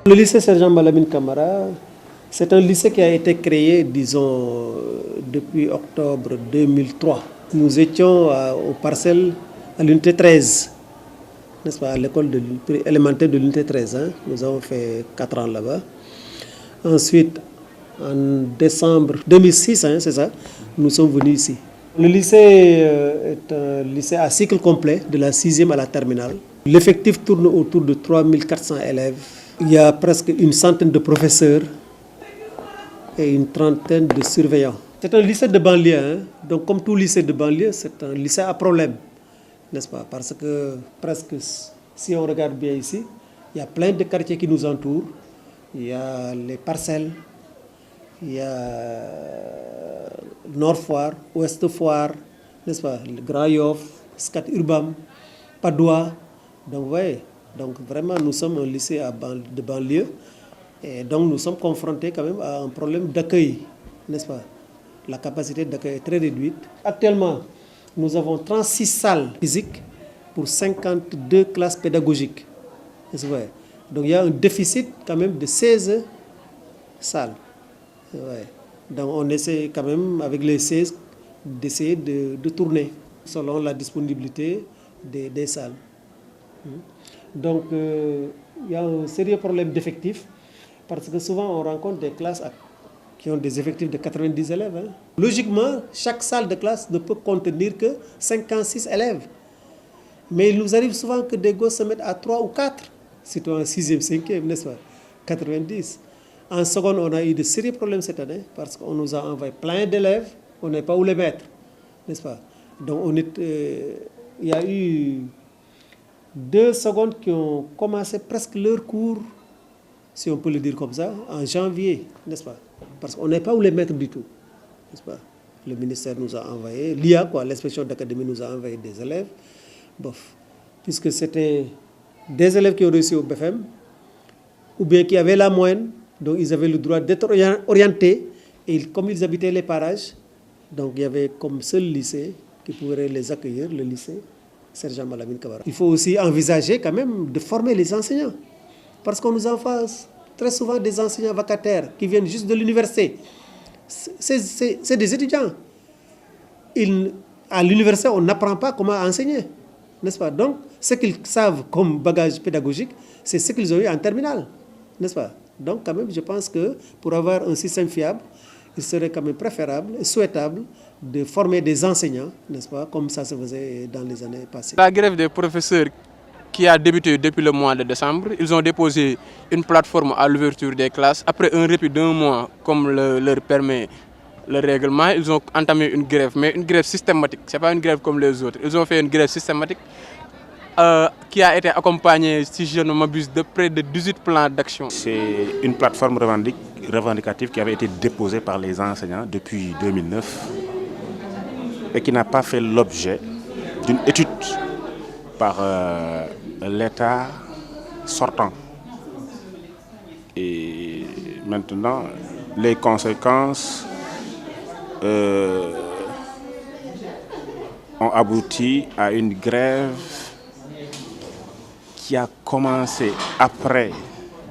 Le lycée Sergent Malamine Camara, c'est un lycée qui a été créé, disons, depuis octobre 2003. Nous étions aux parcelles à l'unité 13, n'est-ce pas, à l'école élémentaire de l'unité 13. Hein. Nous avons fait 4 ans là-bas. Ensuite, en décembre 2006, hein, c'est ça, nous sommes venus ici. Le lycée est un lycée à cycle complet, de la 6e à la terminale. L'effectif tourne autour de 3400 élèves. Il y a presque une centaine de professeurs et une trentaine de surveillants. C'est un lycée de banlieue, hein? Donc comme tout lycée de banlieue, c'est un lycée à problème, n'est-ce pas? Parce que presque, si on regarde bien ici, il y a plein de quartiers qui nous entourent. Il y a les Parcelles, il y a Nord Foire, Ouest Foire, n'est-ce pas? Le Grand Yoff, Scat Urbam, Padoua. Donc, vous voyez, donc vraiment, nous sommes un lycée de banlieue. Et donc, nous sommes confrontés quand même à un problème d'accueil, n'est-ce pas? La capacité d'accueil est très réduite. Actuellement, nous avons 36 salles physiques pour 52 classes pédagogiques. N'est-ce pas? Donc, il y a un déficit quand même de 16 salles. Ouais. Donc, on essaie quand même, avec les 16, d'essayer de tourner selon la disponibilité des salles. Donc, il y a un sérieux problème d'effectifs parce que souvent on rencontre des classes qui ont des effectifs de 90 élèves. Hein. Logiquement, chaque salle de classe ne peut contenir que 56 élèves. Mais il nous arrive souvent que des gosses se mettent à 3 ou 4, surtout en 6e, 5e, n'est-ce pas? 90. En seconde, on a eu de sérieux problèmes cette année parce qu'on nous a envoyé plein d'élèves, on n'est pas où les mettre, n'est-ce pas? Donc, il y a eu 2 secondes qui ont commencé presque leur cours, si on peut le dire comme ça, en janvier, n'est-ce pas? Parce qu'on n'est pas où les mettre du tout, n'est-ce pas? Le ministère nous a envoyé, l'IA, l'inspection d'académie nous a envoyé des élèves, bof, puisque c'était des élèves qui ont réussi au BFM, ou bien qui avaient la moyenne, donc ils avaient le droit d'être orientés, et comme ils habitaient les parages, donc il y avait comme seul lycée qui pourrait les accueillir, le lycée Sergent Malamine Camara. Il faut aussi envisager quand même de former les enseignants, parce qu'on nous envoie très souvent des enseignants vacataires qui viennent juste de l'université. C'est des étudiants. À l'université, on n'apprend pas comment enseigner, n'est-ce pas? Donc, ce qu'ils savent comme bagage pédagogique, c'est ce qu'ils ont eu en terminale, n'est-ce pas? Donc, quand même, je pense que pour avoir un système fiable, il serait quand même préférable et souhaitable de former des enseignants, n'est-ce pas, comme ça se faisait dans les années passées. La grève des professeurs qui a débuté depuis le mois de décembre, ils ont déposé une plateforme à l'ouverture des classes. Après un répit d'1 mois, comme leur permet le règlement, ils ont entamé une grève, mais une grève systématique. Ce n'est pas une grève comme les autres. Ils ont fait une grève systématique qui a été accompagnée, si je ne m'abuse, de près de 18 plans d'action. C'est une plateforme revendicative qui avait été déposée par les enseignants depuis 2009 et qui n'a pas fait l'objet d'une étude par l'État sortant. Et maintenant, les conséquences ont abouti à une grève qui a commencé après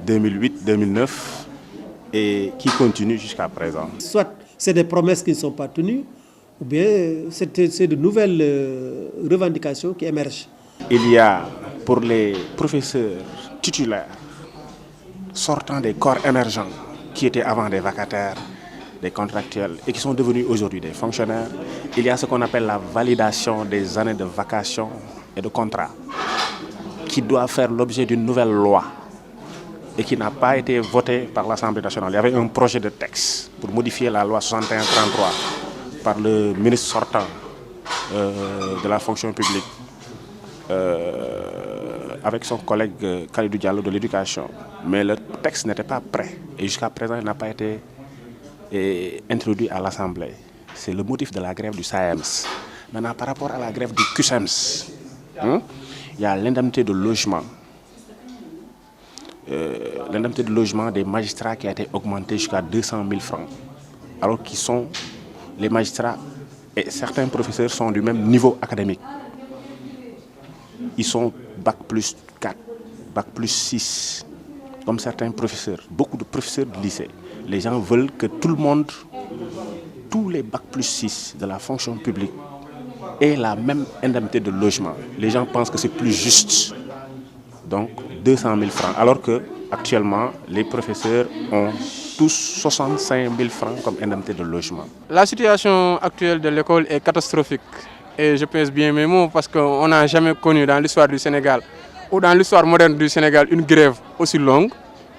2008-2009 et qui continue jusqu'à présent. Soit c'est des promesses qui ne sont pas tenues, ou bien c'est de nouvelles revendications qui émergent. Il y a pour les professeurs titulaires sortant des corps émergents qui étaient avant des vacataires, des contractuels et qui sont devenus aujourd'hui des fonctionnaires, il y a ce qu'on appelle la validation des années de vacation et de contrat qui doit faire l'objet d'une nouvelle loi et qui n'a pas été votée par l'Assemblée nationale. Il y avait un projet de texte pour modifier la loi 61-33 par le ministre sortant de la fonction publique avec son collègue Khalidou Diallo de l'éducation. Mais le texte n'était pas prêt et jusqu'à présent il n'a pas été introduit à l'Assemblée. C'est le motif de la grève du SAEMS. Maintenant, par rapport à la grève du CUSEMS, il y a l'indemnité de logement. L'indemnité de logement des magistrats qui a été augmentée jusqu'à 200 000 francs. Alors qu'ils sont les magistrats et certains professeurs sont du même niveau académique. Ils sont bac plus 4, bac plus 6. comme certains professeurs, beaucoup de professeurs de lycée, les gens veulent que tout le monde, tous les bac plus 6 de la fonction publique aient la même indemnité de logement. Les gens pensent que c'est plus juste. Donc 200 000 francs, alors que actuellement les professeurs ont tous 65 000 francs comme indemnité de logement. La situation actuelle de l'école est catastrophique. Et je pèse bien mes mots parce qu'on n'a jamais connu dans l'histoire du Sénégal ou dans l'histoire moderne du Sénégal une grève aussi longue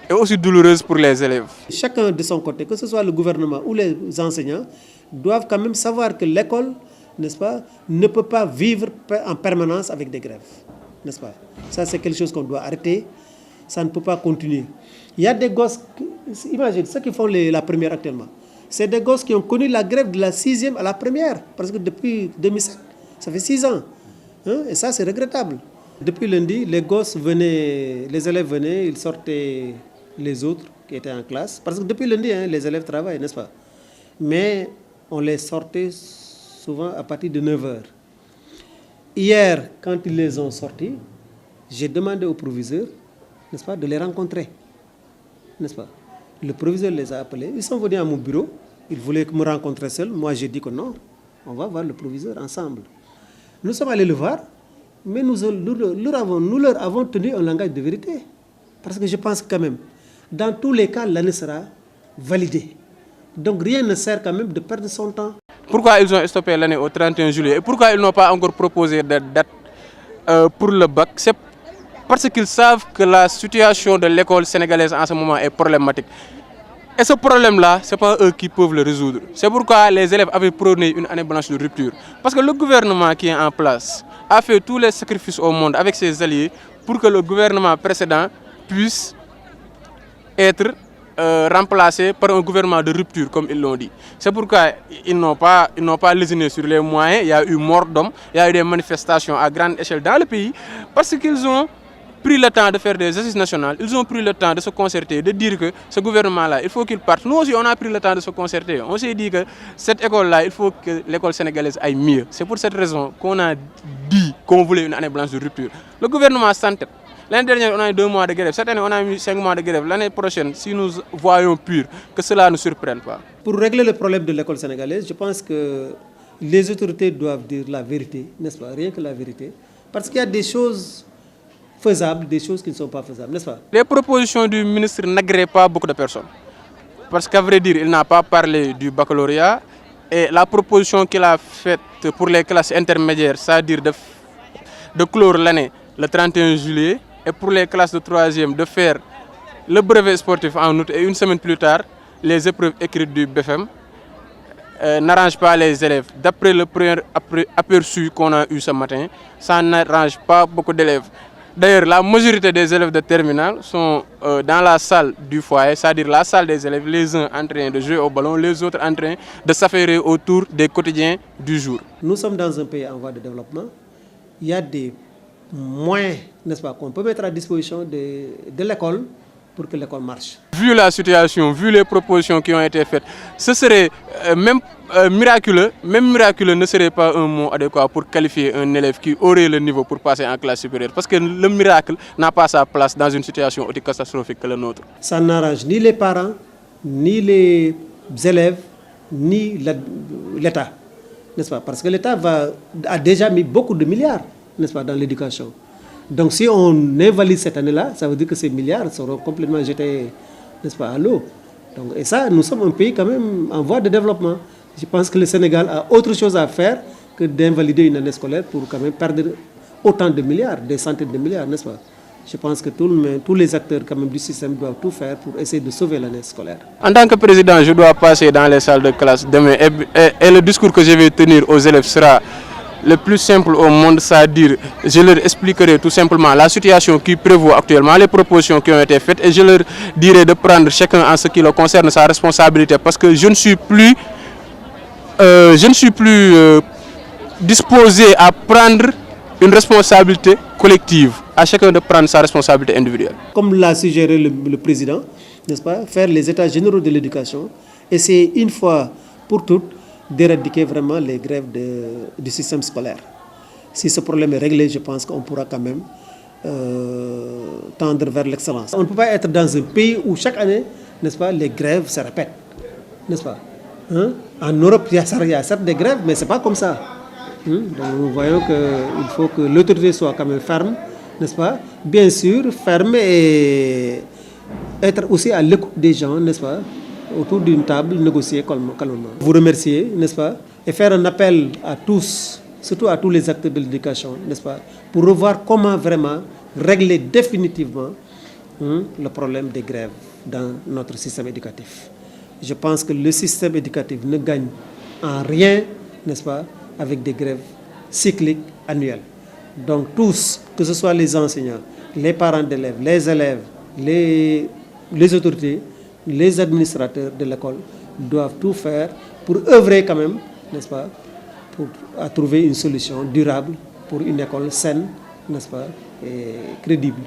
et aussi douloureuse pour les élèves. Chacun de son côté, que ce soit le gouvernement ou les enseignants, doivent quand même savoir que l'école, n'est-ce pas, ne peut pas vivre en permanence avec des grèves, n'est-ce pas? Ça, c'est quelque chose qu'on doit arrêter. Ça ne peut pas continuer. Il y a des gosses, imagine, ceux qui font la première actuellement, c'est des gosses qui ont connu la grève de la 6e à la première, parce que depuis 2007, ça fait 6 ans. Hein? Et ça, c'est regrettable. Depuis lundi, les gosses venaient, les élèves venaient, ils sortaient les autres qui étaient en classe. Parce que depuis lundi, hein, les élèves travaillent, n'est-ce pas? Mais on les sortait souvent à partir de 9h. Hier, quand ils les ont sortis, j'ai demandé au proviseur, n'est-ce pas, de les rencontrer, n'est-ce pas? Le proviseur les a appelés, ils sont venus à mon bureau, ils voulaient me rencontrer seul. Moi, j'ai dit que non, on va voir le proviseur ensemble. Nous sommes allés le voir, mais nous leur avons tenu un langage de vérité. Parce que je pense quand même, dans tous les cas, l'année sera validée. Donc rien ne sert quand même de perdre son temps. Pourquoi ils ont stoppé l'année au 31 juillet et pourquoi ils n'ont pas encore proposé de date pour le bac? C'est parce qu'ils savent que la situation de l'école sénégalaise en ce moment est problématique. Et ce problème-là, ce n'est pas eux qui peuvent le résoudre. C'est pourquoi les élèves avaient prôné une année blanche de rupture. Parce que le gouvernement qui est en place a fait tous les sacrifices au monde avec ses alliés pour que le gouvernement précédent puisse être remplacé par un gouvernement de rupture, comme ils l'ont dit. C'est pourquoi ils n'ont pas lésiné sur les moyens. Il y a eu mort d'hommes, il y a eu des manifestations à grande échelle dans le pays, parce qu'ils ont pris le temps de faire des assises nationales, ils ont pris le temps de se concerter, de dire que ce gouvernement-là, il faut qu'il parte. Nous aussi, on a pris le temps de se concerter. On s'est dit que cette école-là, il faut que l'école sénégalaise aille mieux. C'est pour cette raison qu'on a dit qu'on voulait une année blanche de rupture. Le gouvernement s'entête. L'année dernière, on a eu 2 mois de grève. Cette année, on a eu 5 mois de grève. L'année prochaine, si nous voyons pur, que cela ne nous surprenne pas. Pour régler le problème de l'école sénégalaise, je pense que les autorités doivent dire la vérité, n'est-ce pas? Rien que la vérité. Parce qu'il y a des choses faisables, des choses qui ne sont pas faisables, n'est-ce pas? Les propositions du ministre n'agréent pas beaucoup de personnes. Parce qu'à vrai dire, il n'a pas parlé du baccalauréat. Et la proposition qu'il a faite pour les classes intermédiaires, c'est-à-dire de clore l'année le 31 juillet, et pour les classes de 3e, de faire le brevet sportif en août et une semaine plus tard, les épreuves écrites du BFM, n'arrange pas les élèves. D'après le premier aperçu qu'on a eu ce matin, ça n'arrange pas beaucoup d'élèves. D'ailleurs, la majorité des élèves de terminale sont dans la salle du foyer, c'est-à-dire la salle des élèves, les uns en train de jouer au ballon, les autres en train de s'affairer autour des quotidiens du jour. Nous sommes dans un pays en voie de développement. Il y a des moyens, n'est-ce pas, qu'on peut mettre à disposition de l'école pour que l'école marche. Vu la situation, vu les propositions qui ont été faites, ce serait même miraculeux ne serait pas un mot adéquat pour qualifier un élève qui aurait le niveau pour passer en classe supérieure. Parce que le miracle n'a pas sa place dans une situation aussi catastrophique que la nôtre. Ça n'arrange ni les parents, ni les élèves, ni l'État, n'est-ce pas? Parce que l'État a déjà mis beaucoup de milliards, n'est-ce pas, dans l'éducation. Donc si on invalide cette année-là, ça veut dire que ces milliards seront complètement jetés, n'est-ce pas, à l'eau. Donc, et ça, nous sommes un pays quand même en voie de développement. Je pense que le Sénégal a autre chose à faire que d'invalider une année scolaire pour quand même perdre autant de milliards, des centaines de milliards, n'est-ce pas? Je pense que tous les acteurs quand même du système doivent tout faire pour essayer de sauver l'année scolaire. En tant que président, je dois passer dans les salles de classe demain et le discours que je vais tenir aux élèves sera le plus simple au monde, c'est-à-dire je leur expliquerai tout simplement la situation qui prévaut actuellement, les propositions qui ont été faites et je leur dirai de prendre chacun en ce qui le concerne sa responsabilité parce que je ne suis plus disposé à prendre une responsabilité collective, à chacun de prendre sa responsabilité individuelle. Comme l'a suggéré le président, n'est-ce pas, faire les états généraux de l'éducation, essayer une fois pour toutes d'éradiquer vraiment les grèves du système scolaire. Si ce problème est réglé, je pense qu'on pourra quand même tendre vers l'excellence. On ne peut pas être dans un pays où chaque année, n'est-ce pas, les grèves se répètent, n'est-ce pas? En Europe, il y a certes des grèves, mais ce n'est pas comme ça. Donc nous voyons qu'il faut que l'autorité soit quand même ferme, n'est-ce pas? Bien sûr, ferme et être aussi à l'écoute des gens, n'est-ce pas? Autour d'une table, négocier calmement. Vous remercier, n'est-ce pas? Et faire un appel à tous, surtout à tous les acteurs de l'éducation, n'est-ce pas? Pour revoir comment vraiment régler définitivement le problème des grèves dans notre système éducatif. Je pense que le système éducatif ne gagne en rien, n'est-ce pas, avec des grèves cycliques annuelles. Donc tous, que ce soit les enseignants, les parents d'élèves, les élèves, les autorités, les administrateurs de l'école doivent tout faire pour œuvrer quand même, n'est-ce pas, à trouver une solution durable pour une école saine, n'est-ce pas, et crédible.